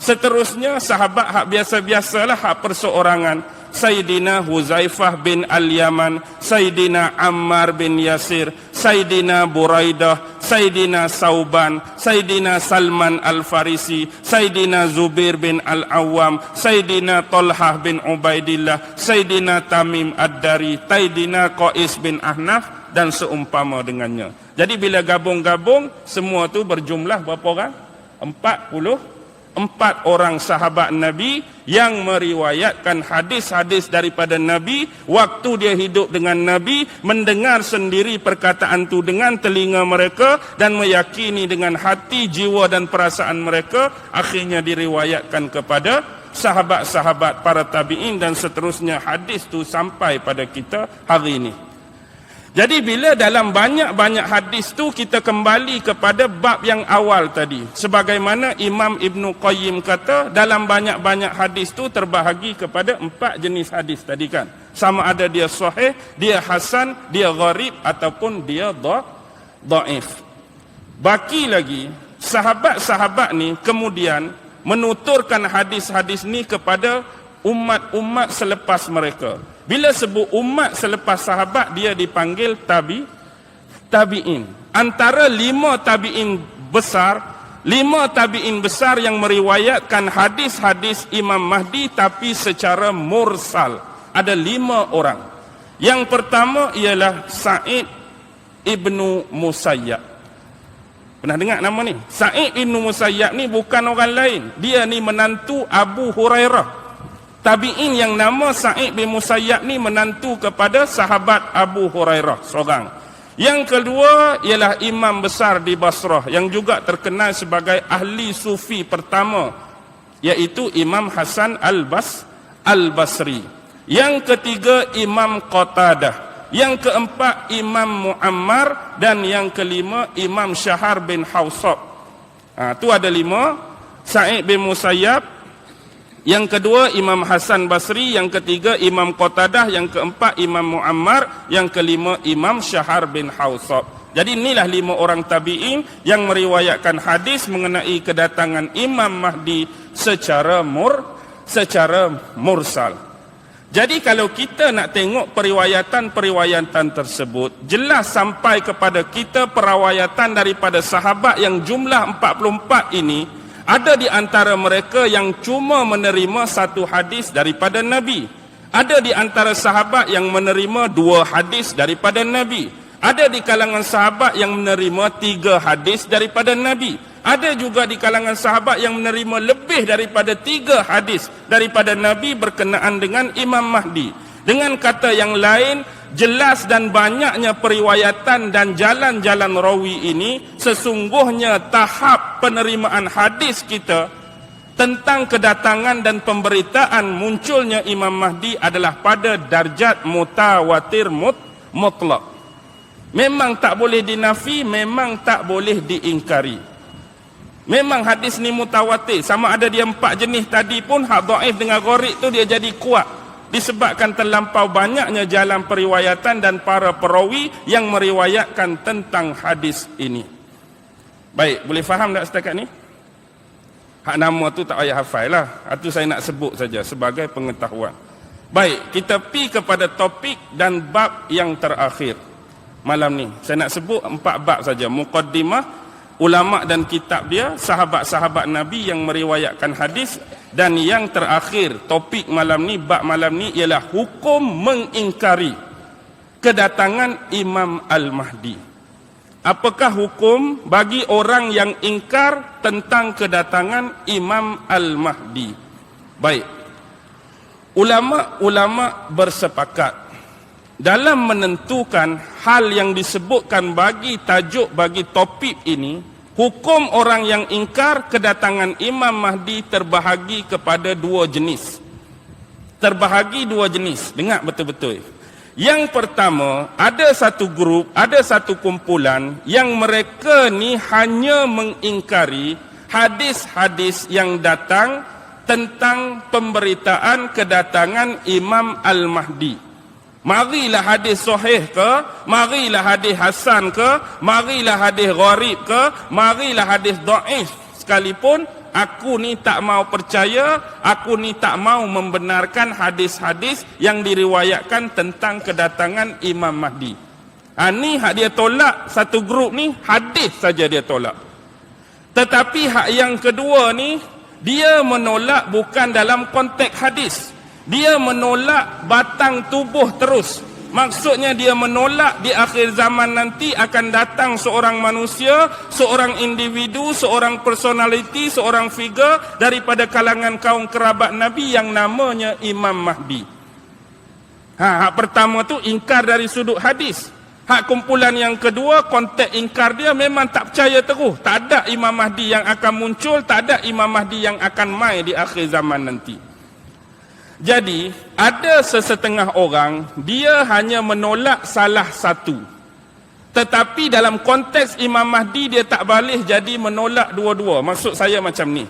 Seterusnya sahabat hak biasa-biasalah, hak perseorangan. Sayyidina Huzaifah bin Al-Yaman, Sayyidina Ammar bin Yasir, Sayyidina Buraidah, Sayyidina Sauban, Sayyidina Salman Al-Farisi, Sayyidina Zubair bin Al-Awwam, Sayyidina Talhah bin Ubaidillah, Sayyidina Tamim Ad-Dari, Sayyidina Qais bin Ahnaf dan seumpama dengannya. Jadi bila gabung-gabung, semua tu berjumlah berapa orang? 44 orang sahabat Nabi yang meriwayatkan hadis-hadis daripada Nabi waktu dia hidup dengan Nabi, mendengar sendiri perkataan tu dengan telinga mereka dan meyakini dengan hati, jiwa dan perasaan mereka, akhirnya diriwayatkan kepada sahabat-sahabat, para tabi'in dan seterusnya. Hadis tu sampai pada kita hari ini. Jadi bila dalam banyak-banyak hadis tu kita kembali kepada bab yang awal tadi, sebagaimana Imam Ibn Qayyim kata, dalam banyak-banyak hadis tu terbahagi kepada 4 jenis hadis tadi kan. Sama ada dia sahih, dia hasan, dia gharib ataupun dia dhaif. Baki lagi, sahabat-sahabat ni kemudian menuturkan hadis-hadis ni kepada umat-umat selepas mereka. Bila sebut umat selepas sahabat, dia dipanggil tabi'in. Antara 5 tabi'in besar yang meriwayatkan hadis-hadis Imam Mahdi tapi secara mursal. Ada 5 orang. Yang pertama ialah Sa'id ibnu Musayyab. Pernah dengar nama ni? Sa'id ibnu Musayyab ni bukan orang lain. Dia ni menantu Abu Hurairah. Tabi'in yang nama Sa'id bin Musayyab ni menantu kepada sahabat Abu Hurairah seorang. Yang kedua ialah imam besar di Basrah yang juga terkenal sebagai ahli sufi pertama, iaitu Imam Hasan al-Basri. Yang ketiga Imam Qatadah. Yang keempat Imam Muammar dan yang kelima Imam Syahar bin Hawsab. Tu ada 5. Sa'id bin Musayyab, yang kedua Imam Hasan Basri, yang ketiga Imam Qatadah, yang keempat Imam Muammar, yang kelima Imam Syahar bin Hawsab. Jadi inilah 5 orang tabi'in yang meriwayatkan hadis mengenai kedatangan Imam Mahdi secara mursal. Jadi kalau kita nak tengok periwayatan tersebut, jelas sampai kepada kita periwayatan daripada sahabat yang jumlah 44 ini. Ada di antara mereka yang cuma menerima 1 hadis daripada Nabi. Ada di antara sahabat yang menerima 2 hadis daripada Nabi. Ada di kalangan sahabat yang menerima 3 hadis daripada Nabi. Ada juga di kalangan sahabat yang menerima lebih daripada 3 hadis daripada Nabi berkenaan dengan Imam Mahdi. Dengan kata yang lain, jelas dan banyaknya periwayatan dan jalan-jalan rawi ini, sesungguhnya tahap penerimaan hadis kita tentang kedatangan dan pemberitaan munculnya Imam Mahdi adalah pada darjat mutawatir mutlak. Memang tak boleh dinafi, memang tak boleh diingkari. Memang hadis ni mutawatir. Sama ada dia 4 jenis tadi pun, hak dhaif dengan gharib tu dia jadi kuat. Disebabkan terlampau banyaknya jalan periwayatan dan para perawi yang meriwayatkan tentang hadis ini. Baik, boleh faham tak setakat ni? Hak nama tu tak payah hafal lah. Itu saya nak sebut saja sebagai pengetahuan. Baik, kita pergi kepada topik dan bab yang terakhir malam ni. Saya nak sebut 4 bab saja. Muqaddimah, ulama dan kitab dia, sahabat-sahabat Nabi yang meriwayatkan hadis, dan yang terakhir topik malam ni, bab malam ni ialah hukum mengingkari kedatangan Imam Al-Mahdi. Apakah hukum bagi orang yang ingkar tentang kedatangan Imam Al-Mahdi? Baik, ulama-ulama bersepakat dalam menentukan hal yang disebutkan bagi tajuk, bagi topik ini. Hukum orang yang ingkar kedatangan Imam Mahdi terbahagi kepada 2 jenis. Terbahagi 2 jenis. Dengar betul-betul. Yang pertama, ada satu grup, ada satu kumpulan yang mereka ni hanya mengingkari hadis-hadis yang datang tentang pemberitaan kedatangan Imam Al-Mahdi. Marilah hadis sahih ke, marilah hadis hasan ke, marilah hadis gharib ke, marilah hadis dhaif sekalipun, aku ni tak mau percaya, aku ni tak mau membenarkan hadis-hadis yang diriwayatkan tentang kedatangan Imam Mahdi. Ni hak dia tolak, satu grup ni hadis saja dia tolak. Tetapi hak yang kedua ni, dia menolak bukan dalam konteks hadis. Dia menolak batang tubuh terus. Maksudnya dia menolak di akhir zaman nanti akan datang seorang manusia, seorang individu, seorang personality, seorang figure daripada kalangan kaum kerabat Nabi yang namanya Imam Mahdi. Hak pertama tu ingkar dari sudut hadis. Hak kumpulan yang kedua, konteks ingkar dia memang tak percaya terus. Tak ada Imam Mahdi yang akan muncul, tak ada Imam Mahdi yang akan mai di akhir zaman nanti. Jadi, ada sesetengah orang, dia hanya menolak salah satu. Tetapi dalam konteks Imam Mahdi, dia tak boleh jadi menolak dua-dua. Maksud saya macam ni.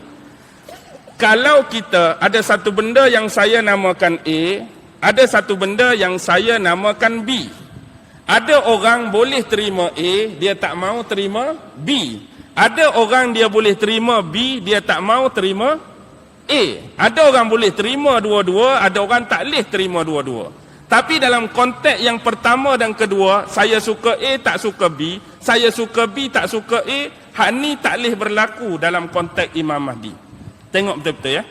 Kalau kita ada satu benda yang saya namakan A, ada satu benda yang saya namakan B. Ada orang boleh terima A, dia tak mau terima B. Ada orang dia boleh terima B, dia tak mau terima A. Ada orang boleh terima dua-dua, ada orang tak boleh terima dua-dua. Tapi dalam konteks yang pertama dan kedua, saya suka A, tak suka B, saya suka B, tak suka A, hak ni tak boleh berlaku dalam konteks Imam Mahdi. Tengok betul-betul ya.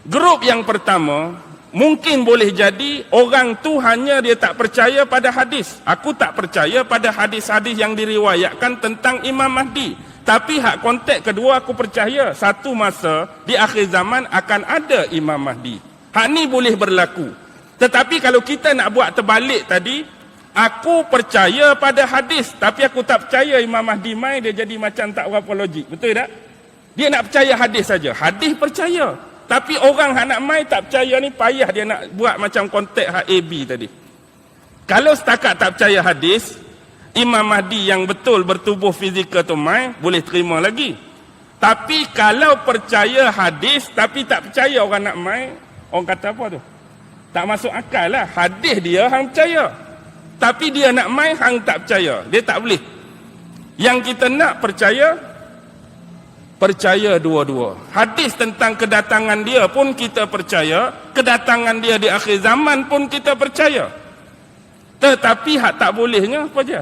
Grup yang pertama, mungkin boleh jadi orang tu hanya dia tak percaya pada hadis. Aku tak percaya pada hadis-hadis yang diriwayatkan tentang Imam Mahdi. Tapi hak konteks kedua aku percaya satu masa di akhir zaman akan ada Imam Mahdi. Hak ni boleh berlaku. Tetapi kalau kita nak buat terbalik tadi, aku percaya pada hadis tapi aku tak percaya Imam Mahdi mai, dia jadi macam tak berapa logik. Betul tak? Dia nak percaya hadis saja. Hadis percaya. Tapi orang hak nak mai tak percaya ni payah dia nak buat macam konteks hak AB tadi. Kalau setakat tak percaya hadis, Imam Mahdi yang betul bertubuh fizikal tu mai, boleh terima lagi. Tapi kalau percaya hadis tapi tak percaya orang nak mai, orang kata apa tu? Tak masuk akal lah. Hadis dia hang percaya, tapi dia nak mai hang tak percaya. Dia tak boleh. Yang kita nak percaya dua-dua. Hadis tentang kedatangan dia pun kita percaya, kedatangan dia di akhir zaman pun kita percaya. Tetapi hak tak bolehnya apa je?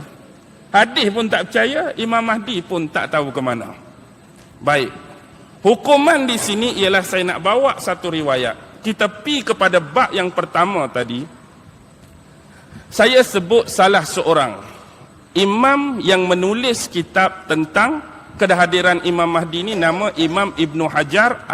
Hadis pun tak percaya, Imam Mahdi pun tak tahu ke mana. Baik. Hukuman di sini ialah saya nak bawa satu riwayat. Kita pi kepada bab yang pertama tadi. Saya sebut salah seorang imam yang menulis kitab tentang kehadiran Imam Mahdi ini, nama Imam Ibnu Hajar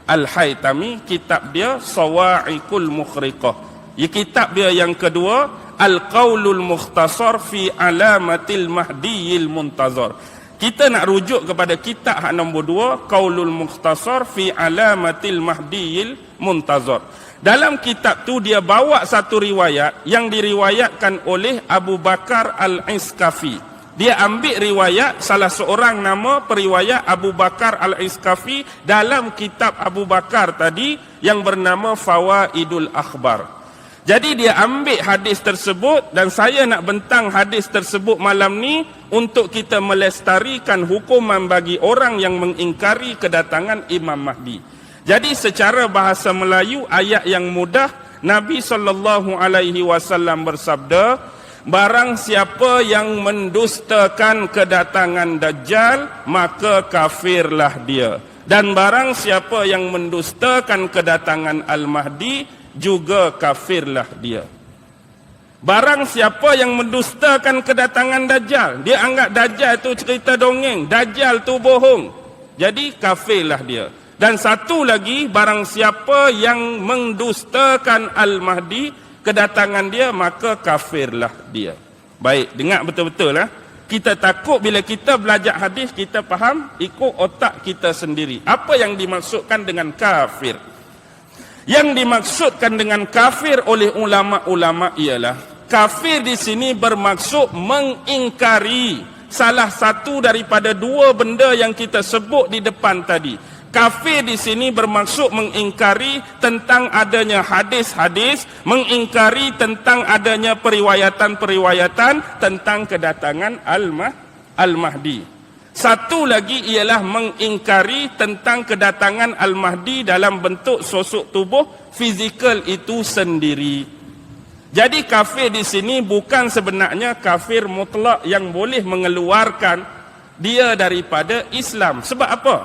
Al-Haytami. Kitab dia Sawa'iqul Mukhriqah. Kitab dia yang kedua, Al-Qaulul Mukhtasar fi Alamatil Mahdiyil Muntazar. Kita nak rujuk kepada kitab hak nombor 2, Qaulul Mukhtasar fi Alamatil Mahdiyil Muntazar. Dalam kitab tu dia bawa satu riwayat yang diriwayatkan oleh Abu Bakar Al-Iskafi. Dia ambil riwayat salah seorang nama periwayat Abu Bakar Al-Iskafi dalam kitab Abu Bakar tadi yang bernama Fawaidul Akhbar. Jadi dia ambil hadis tersebut dan saya nak bentang hadis tersebut malam ni untuk kita melestarikan hukuman bagi orang yang mengingkari kedatangan Imam Mahdi. Jadi secara bahasa Melayu, ayat yang mudah, Nabi SAW bersabda, barang siapa yang mendustakan kedatangan Dajjal, maka kafirlah dia. Dan barang siapa yang mendustakan kedatangan Al-Mahdi, juga kafirlah dia. Barang siapa yang mendustakan kedatangan Dajjal, dia anggap Dajjal tu cerita dongeng, Dajjal tu bohong, jadi kafirlah dia. Dan satu lagi, barang siapa yang mendustakan Al-Mahdi, kedatangan dia, maka kafirlah dia. Baik, dengar betul-betul lah. Kita takut bila kita belajar hadis, kita faham ikut otak kita sendiri. Apa yang dimaksudkan dengan kafir? Yang dimaksudkan dengan kafir oleh ulama-ulama ialah, kafir di sini bermaksud mengingkari salah satu daripada dua benda yang kita sebut di depan tadi. Kafir di sini bermaksud mengingkari tentang adanya hadis-hadis, mengingkari tentang adanya periwayatan-periwayatan tentang kedatangan Al-Mahdi. Satu lagi ialah mengingkari tentang kedatangan Al-Mahdi dalam bentuk sosok tubuh fizikal itu sendiri. Jadi kafir di sini bukan sebenarnya kafir mutlak yang boleh mengeluarkan dia daripada Islam. Sebab apa?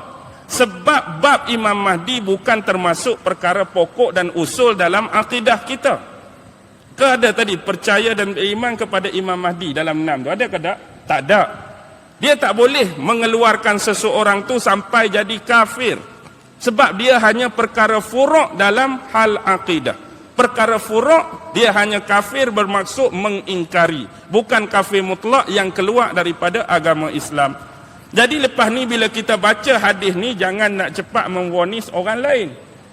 Sebab bab Imam Mahdi bukan termasuk perkara pokok dan usul dalam akidah kita. Ke ada tadi percaya dan beriman kepada Imam Mahdi dalam 6 tu? Ada ke tak? Tak ada. Dia tak boleh mengeluarkan seseorang tu sampai jadi kafir. Sebab dia hanya perkara furuk dalam hal akidah. Perkara furuk, dia hanya kafir bermaksud mengingkari. Bukan kafir mutlak yang keluar daripada agama Islam. Jadi lepas ni bila kita baca hadis ni, jangan nak cepat memvonis orang lain.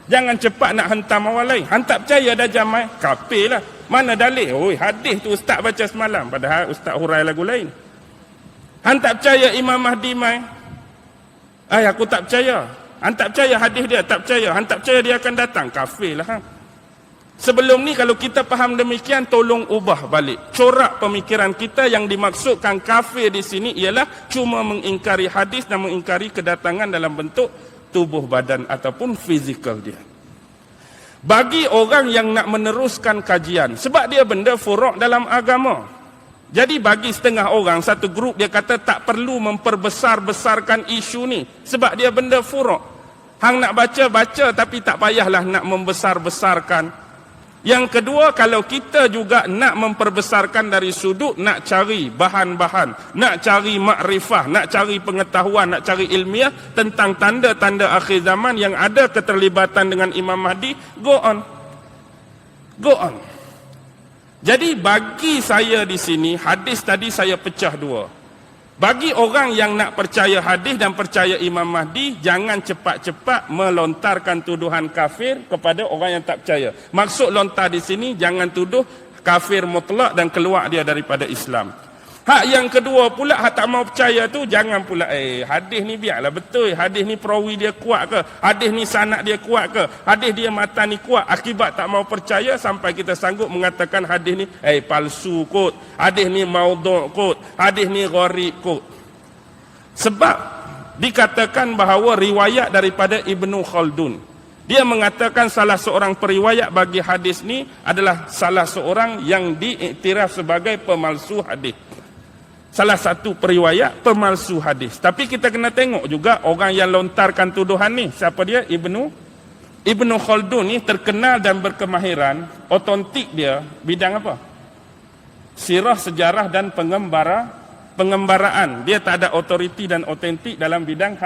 Jangan cepat nak hentam orang lain. Hantar percaya Dajjal mai, kafir lah. Mana dalil? Oi, hadis tu ustaz baca semalam. Padahal ustaz hurai lagu lain. Hantar percaya Imam Mahdi mai. Aku tak percaya. Hantar percaya hadis dia, tak percaya. Hantar percaya dia akan datang, kafir lah. Sebelum ni kalau kita faham demikian, tolong ubah balik. Corak pemikiran kita yang dimaksudkan kafir di sini ialah cuma mengingkari hadis dan mengingkari kedatangan dalam bentuk tubuh badan ataupun fizikal dia. Bagi orang yang nak meneruskan kajian, sebab dia benda furuk dalam agama. Jadi bagi setengah orang, satu grup dia kata tak perlu memperbesar-besarkan isu ni sebab dia benda furuk. Hang nak baca-baca tapi tak payahlah nak membesar-besarkan. Yang kedua, kalau kita juga nak memperbesarkan dari sudut nak cari bahan-bahan, nak cari makrifah, nak cari pengetahuan, nak cari ilmiah tentang tanda-tanda akhir zaman yang ada keterlibatan dengan Imam Mahdi, go on. Go on. Jadi bagi saya di sini, hadis tadi saya pecah dua. Bagi orang yang nak percaya hadis dan percaya Imam Mahdi, jangan cepat-cepat melontarkan tuduhan kafir kepada orang yang tak percaya. Maksud lontar di sini, jangan tuduh kafir mutlak dan keluar dia daripada Islam. Hak yang kedua pula, hak tak mau percaya tu, jangan pula, hadis ni biarlah betul, hadis ni perawi dia kuat ke, hadis ni sanad dia kuat ke, hadis dia matan ni kuat, akibat tak mau percaya sampai kita sanggup mengatakan hadis ni, palsu kot, hadis ni maudhu' kot, hadis ni gharib kot. Sebab dikatakan bahawa riwayat daripada Ibnu Khaldun, dia mengatakan salah seorang periwayat bagi hadis ni adalah salah seorang yang diiktiraf sebagai pemalsu hadis. Salah satu periwayat pemalsu hadis. Tapi kita kena tengok juga orang yang lontarkan tuduhan ni. Siapa dia? Ibnu Khaldun ni terkenal dan berkemahiran. Otentik dia bidang apa? Sirah, sejarah dan pengembaraan. Dia tak ada otoriti dan otentik dalam bidang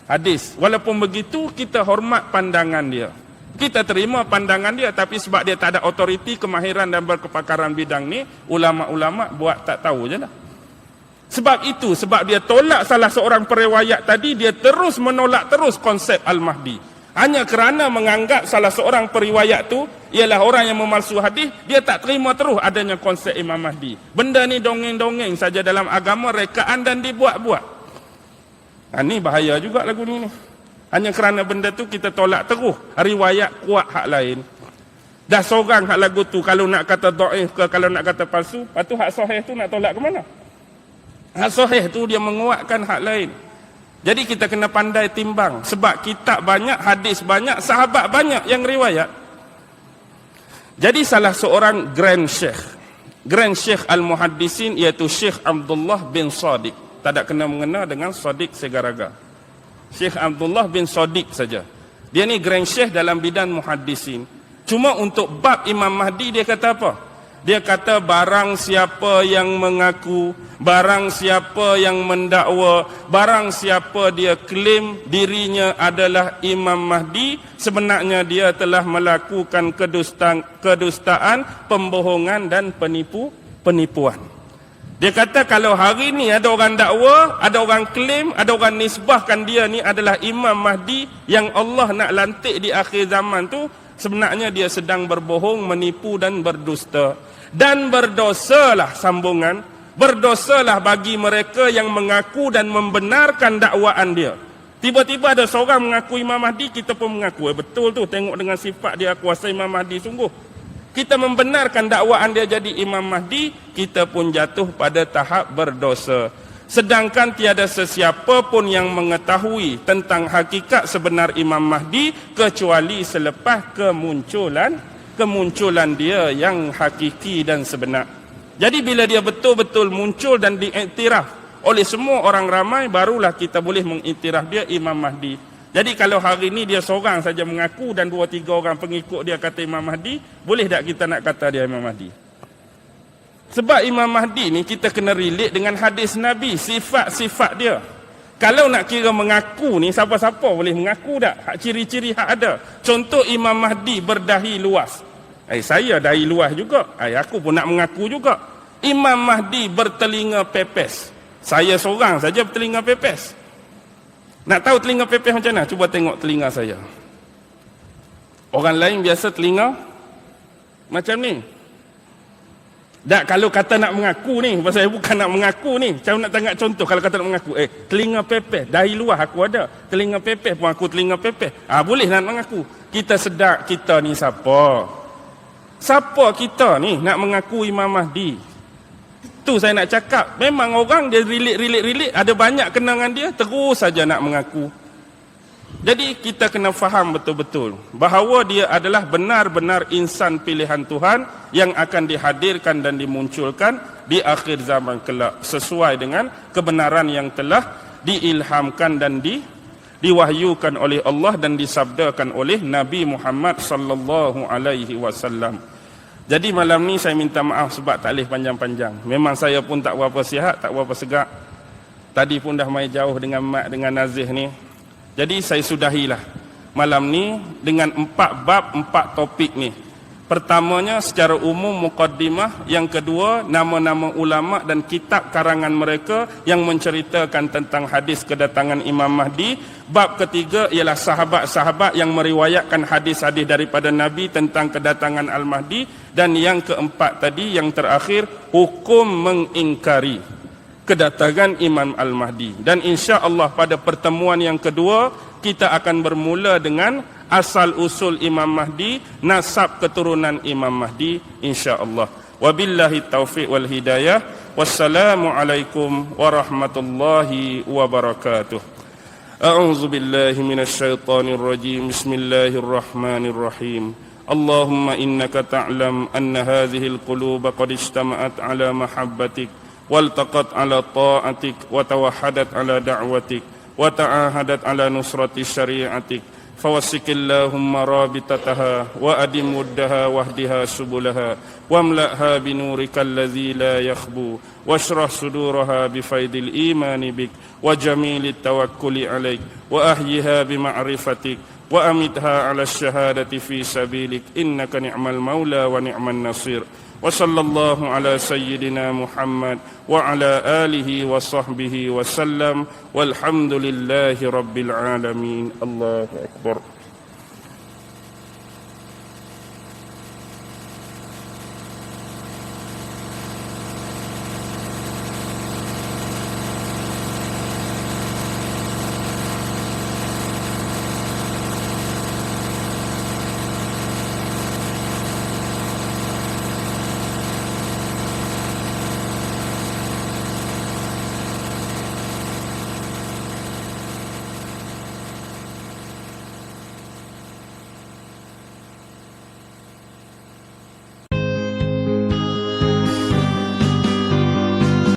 hadis. Walaupun begitu, kita hormat pandangan dia. Kita terima pandangan dia, tapi sebab dia tak ada otoriti, kemahiran dan berkepakaran bidang ni, ulama-ulama buat tak tahu je lah. Sebab itu, sebab dia tolak salah seorang periwayat tadi, dia terus menolak terus konsep Al-Mahdi. Hanya kerana menganggap salah seorang periwayat tu ialah orang yang memalsu hadis, dia tak terima terus adanya konsep Imam Mahdi. Benda ni dongeng-dongeng saja dalam agama, rekaan dan dibuat-buat. Ni bahaya juga lagu ni. Hanya kerana benda tu kita tolak terus riwayat kuat hak lain. Dah seorang hak lagu tu, kalau nak kata dhaif ke, kalau nak kata palsu, lepas tu hak sahih tu nak tolak ke mana? Hak sahih tu dia menguatkan hak lain. Jadi kita kena pandai timbang. Sebab kitab banyak, hadis banyak, sahabat banyak yang riwayat. Jadi salah seorang Grand Sheikh Al-Muhaddisin, iaitu Syekh Abdullah bin Sadiq. Tak ada kena mengena dengan Sadiq Segaraga. Syekh Abdullah bin Sadiq saja. Dia ni Grand Sheikh dalam bidang muhaddisin. Cuma untuk bab Imam Mahdi dia kata apa? Dia kata barang siapa yang mengaku, barang siapa yang mendakwa, barang siapa dia klaim dirinya adalah Imam Mahdi, sebenarnya dia telah melakukan kedustaan, pembohongan dan penipuan. Dia kata kalau hari ni ada orang dakwa, ada orang klaim, ada orang nisbahkan dia ni adalah Imam Mahdi yang Allah nak lantik di akhir zaman tu, sebenarnya dia sedang berbohong, menipu dan berdusta. Dan berdosalah sambungan, berdosalah bagi mereka yang mengaku dan membenarkan dakwaan dia. Tiba-tiba ada seorang mengaku Imam Mahdi, kita pun mengaku. Betul tu, tengok dengan sifat dia kuasa Imam Mahdi sungguh. Kita membenarkan dakwaan dia jadi Imam Mahdi, kita pun jatuh pada tahap berdosa. Sedangkan tiada sesiapa pun yang mengetahui tentang hakikat sebenar Imam Mahdi kecuali selepas kemunculan dia yang hakiki dan sebenar. Jadi bila dia betul-betul muncul dan diiktiraf oleh semua orang ramai, barulah kita boleh mengiktiraf dia Imam Mahdi. Jadi kalau hari ni dia seorang saja mengaku dan 2-3 orang pengikut dia kata Imam Mahdi, boleh tak kita nak kata dia Imam Mahdi? Sebab Imam Mahdi ni kita kena relate dengan hadis Nabi, sifat-sifat dia. Kalau nak kira mengaku ni, siapa-siapa boleh mengaku tak? Hak ciri-ciri hak ada. Contoh Imam Mahdi berdahi luas. Saya dahi luas juga. Aku pun nak mengaku juga. Imam Mahdi bertelinga pepes. Saya seorang saja bertelinga pepes. Nak tahu telinga pepes macam mana? Cuba tengok telinga saya. Orang lain biasa telinga macam ni. Tak, kalau kata nak mengaku ni, pasal saya bukan nak mengaku ni. Saya nak tengok contoh kalau kata nak mengaku. Telinga pepes, dahi luar aku ada. Telinga pepes pun aku telinga pepes. Boleh nak mengaku. Kita sedar kita ni siapa? Siapa kita ni nak mengaku Imam Mahdi? Tu saya nak cakap. Memang orang dia relate. Ada banyak kenangan dia, terus saja nak mengaku. Jadi kita kena faham betul-betul bahawa dia adalah benar-benar insan pilihan Tuhan yang akan dihadirkan dan dimunculkan di akhir zaman kelak sesuai dengan kebenaran yang telah diilhamkan dan diwahyukan oleh Allah dan disabdakan oleh Nabi Muhammad sallallahu alaihi wasallam. Jadi malam ni saya minta maaf sebab tak boleh panjang-panjang. Memang saya pun tak berapa sihat, tak berapa segak. Tadi pun dah main jauh dengan Mat, dengan Nazih ni. Jadi saya sudahilah malam ni dengan 4 bab, 4 topik ni. Pertamanya secara umum muqaddimah, yang kedua nama-nama ulama dan kitab karangan mereka yang menceritakan tentang hadis kedatangan Imam Mahdi. Bab ketiga ialah sahabat-sahabat yang meriwayatkan hadis-hadis daripada Nabi tentang kedatangan Al-Mahdi, dan yang keempat tadi yang terakhir hukum mengingkari kedatangan Imam Al-Mahdi. Dan insya-Allah pada pertemuan yang kedua kita akan bermula dengan asal usul Imam Mahdi, nasab keturunan Imam Mahdi insya-Allah. Wabillahi taufiq wal hidayah. Wassalamu alaikum warahmatullahi wabarakatuh. A'udzu billahi minasyaitonir rajim. Bismillahirrahmanirrahim. Allahumma innaka ta'lam anna hadhihi al-quluba qad ijtama'at ala mahabbatik waltaqat ala ta'atik wa tawahhadat ala da'watik wa ta'ahadat ala nusrati syari'atik. فوسك اللهم رابطتها وأدم ودها واهدها سبلها واملأها بنورك الذي لا يخبو واشرح صدورها بفيض الإيمان بك وجميل التوكل عليك وأحيها بمعرفتك وأمتها على الشهادة في سبيلك إنك نعم المولى ونعم النصير. وصلى الله على سيدنا محمد وعلى آله وصحبه وسلم والحمد لله رب العالمين. الله أكبر.